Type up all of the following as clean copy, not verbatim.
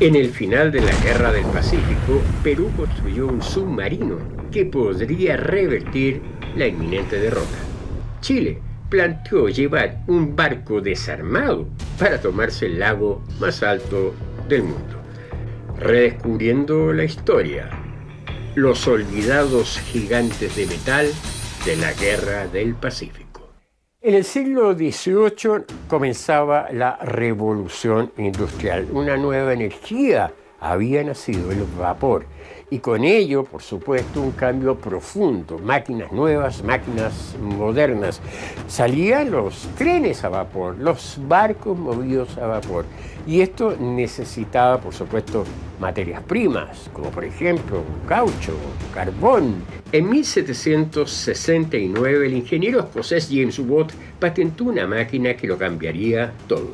En el final de la Guerra del Pacífico, Perú construyó un submarino que podría revertir la inminente derrota. Chile planteó llevar un barco desarmado para tomarse el lago más alto del mundo. Redescubriendo la historia, los olvidados gigantes de metal de la Guerra del Pacífico. En el siglo XVIII comenzaba la revolución industrial. Una nueva energía había nacido, el vapor. Y con ello, por supuesto, un cambio profundo. Máquinas nuevas, máquinas modernas. Salían los trenes a vapor, los barcos movidos a vapor. Y esto necesitaba, por supuesto, materias primas, como por ejemplo caucho, carbón. En 1769, el ingeniero escocés James Watt patentó una máquina que lo cambiaría todo,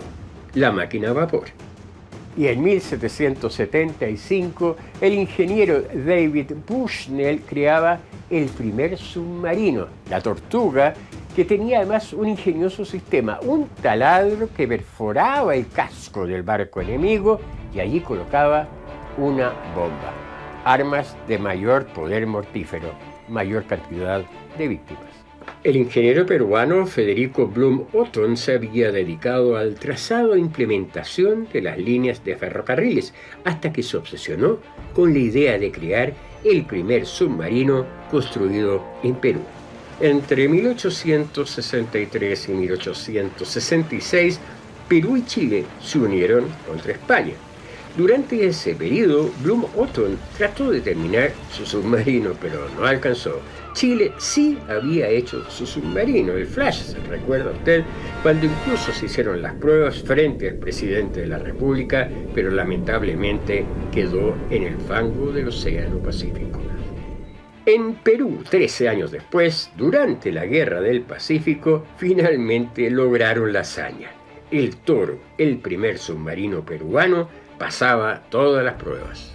la máquina a vapor. Y en 1775, el ingeniero David Bushnell creaba el primer submarino, la Tortuga, que tenía además un ingenioso sistema, un taladro que perforaba el casco del barco enemigo y allí colocaba una bomba. Armas de mayor poder mortífero, mayor cantidad de víctimas. El ingeniero peruano Federico Blum Otton se había dedicado al trazado e implementación de las líneas de ferrocarriles hasta que se obsesionó con la idea de crear el primer submarino construido en Perú. Entre 1863 y 1866, Perú y Chile se unieron contra España. Durante ese periodo, Blum Otton trató de terminar su submarino, pero no alcanzó. Chile sí había hecho su submarino, el Flash, ¿se recuerda usted? Cuando incluso se hicieron las pruebas frente al presidente de la República, pero lamentablemente quedó en el fango del Océano Pacífico. En Perú, 13 años después, durante la Guerra del Pacífico, finalmente lograron la hazaña. El Toro, el primer submarino peruano, pasaba todas las pruebas.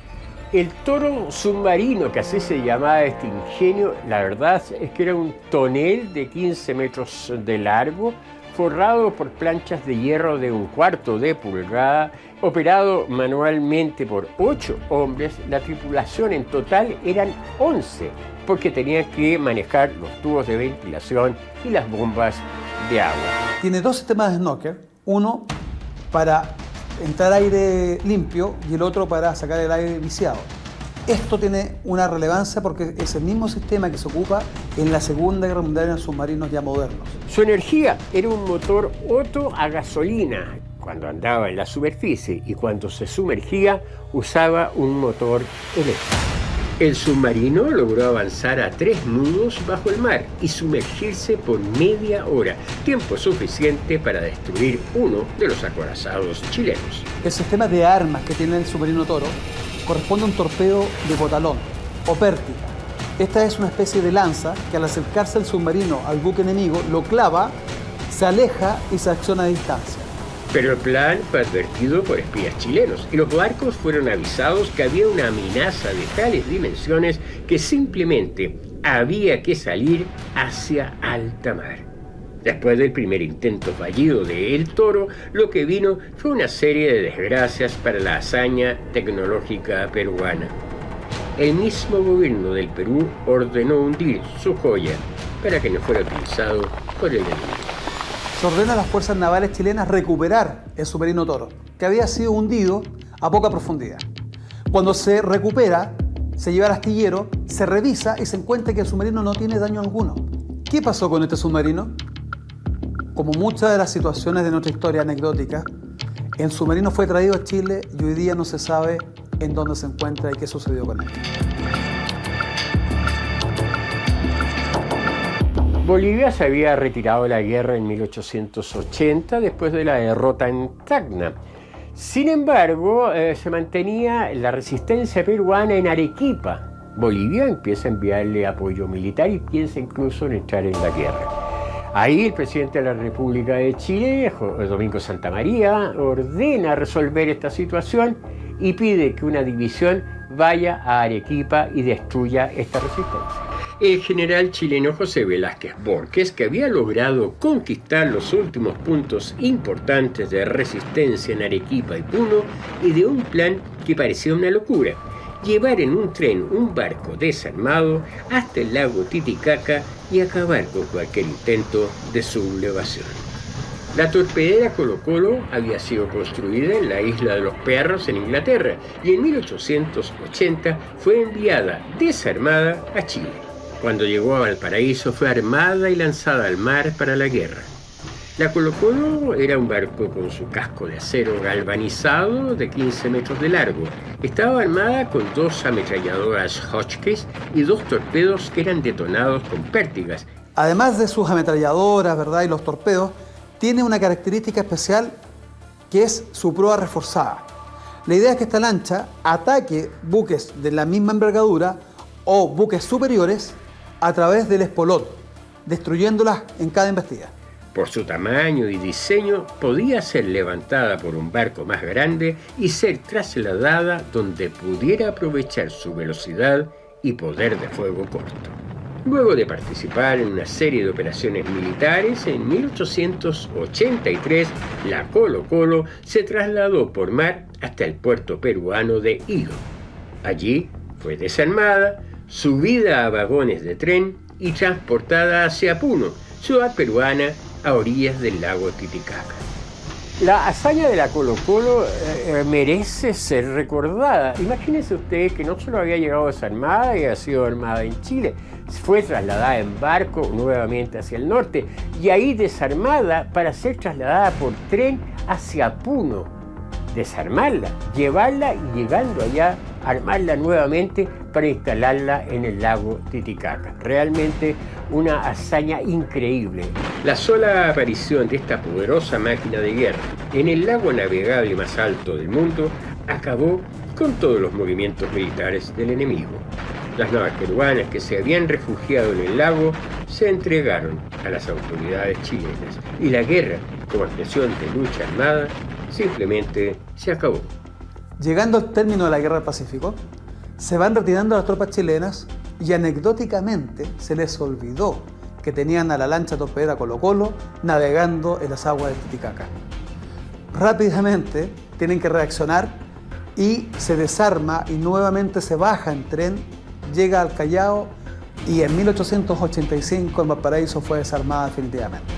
El Toro submarino, que así se llamaba este ingenio, la verdad es que era un tonel de 15 metros de largo, forrado por planchas de hierro de 1/4 de pulgada, operado manualmente por 8 hombres. La tripulación en total eran 11, porque tenían que manejar los tubos de ventilación y las bombas de agua. Tiene 2 sistemas de Snorkel, uno para entrar aire limpio y el otro para sacar el aire viciado. Esto tiene una relevancia porque es el mismo sistema que se ocupa en la Segunda Guerra Mundial en los submarinos ya modernos. Su energía era un motor Otto a gasolina cuando andaba en la superficie y cuando se sumergía usaba un motor eléctrico. El submarino logró avanzar a 3 nudos bajo el mar y sumergirse por media hora, tiempo suficiente para destruir uno de los acorazados chilenos. El sistema de armas que tiene el submarino Toro corresponde a un torpedo de botalón o pértiga. Esta es una especie de lanza que al acercarse el submarino al buque enemigo lo clava, se aleja y se acciona a distancia. Pero el plan fue advertido por espías chilenos y los barcos fueron avisados que había una amenaza de tales dimensiones que simplemente había que salir hacia alta mar. Después del primer intento fallido de El Toro, lo que vino fue una serie de desgracias para la hazaña tecnológica peruana. El mismo gobierno del Perú ordenó hundir su joya para que no fuera utilizado por el enemigo. Se ordena a las fuerzas navales chilenas recuperar el submarino Toro, que había sido hundido a poca profundidad. Cuando se recupera, se lleva al astillero, se revisa y se encuentra que el submarino no tiene daño alguno. ¿Qué pasó con este submarino? Como muchas de las situaciones de nuestra historia anecdótica, el submarino fue traído a Chile y hoy día no se sabe en dónde se encuentra y qué sucedió con él. Bolivia se había retirado de la guerra en 1880 después de la derrota en Tacna. Sin embargo, se mantenía la resistencia peruana en Arequipa. Bolivia empieza a enviarle apoyo militar y piensa incluso en entrar en la guerra. Ahí el presidente de la República de Chile, Domingo Santa María, ordena resolver esta situación y pide que una división vaya a Arequipa y destruya esta resistencia. El general chileno José Velázquez Borges, que había logrado conquistar los últimos puntos importantes de resistencia en Arequipa y Puno, ideó un plan que parecía una locura: llevar en un tren un barco desarmado hasta el lago Titicaca y acabar con cualquier intento de sublevación. La torpedera Colo Colo había sido construida en la isla de los Perros, en Inglaterra, y en 1880 fue enviada desarmada a Chile. Cuando llegó a Valparaíso fue armada y lanzada al mar para la guerra. La Colo Colo era un barco con su casco de acero galvanizado de 15 metros de largo. Estaba armada con 2 ametralladoras Hotchkiss y 2 torpedos que eran detonados con pértigas. Además de sus ametralladoras, ¿verdad?, y los torpedos, tiene una característica especial que es su proa reforzada. La idea es que esta lancha ataque buques de la misma envergadura o buques superiores a través del espolón, destruyéndolas en cada embestida. Por su tamaño y diseño, podía ser levantada por un barco más grande y ser trasladada donde pudiera aprovechar su velocidad y poder de fuego corto. Luego de participar en una serie de operaciones militares, en 1883 la Colo Colo se trasladó por mar hasta el puerto peruano de Hilo. Allí fue desarmada, subida a vagones de tren y transportada hacia Puno, ciudad peruana a orillas del lago Titicaca. La hazaña de la Colo Colo merece ser recordada. Imagínense ustedes que no solo había llegado desarmada y había sido armada en Chile, fue trasladada en barco nuevamente hacia el norte y ahí desarmada para ser trasladada por tren hacia Puno. Desarmarla, llevarla y llegando allá, armarla nuevamente para instalarla en el lago Titicaca. Realmente una hazaña increíble. La sola aparición de esta poderosa máquina de guerra en el lago navegable más alto del mundo acabó con todos los movimientos militares del enemigo. Las naves peruanas que se habían refugiado en el lago se entregaron a las autoridades chilenas y la guerra, como expresión de lucha armada, simplemente se acabó. Llegando al término de la Guerra del Pacífico, se van retirando las tropas chilenas y anecdóticamente se les olvidó que tenían a la lancha torpedera Colo Colo navegando en las aguas de Titicaca. Rápidamente tienen que reaccionar y se desarma y nuevamente se baja en tren, llega al Callao y en 1885 en Valparaíso fue desarmada definitivamente.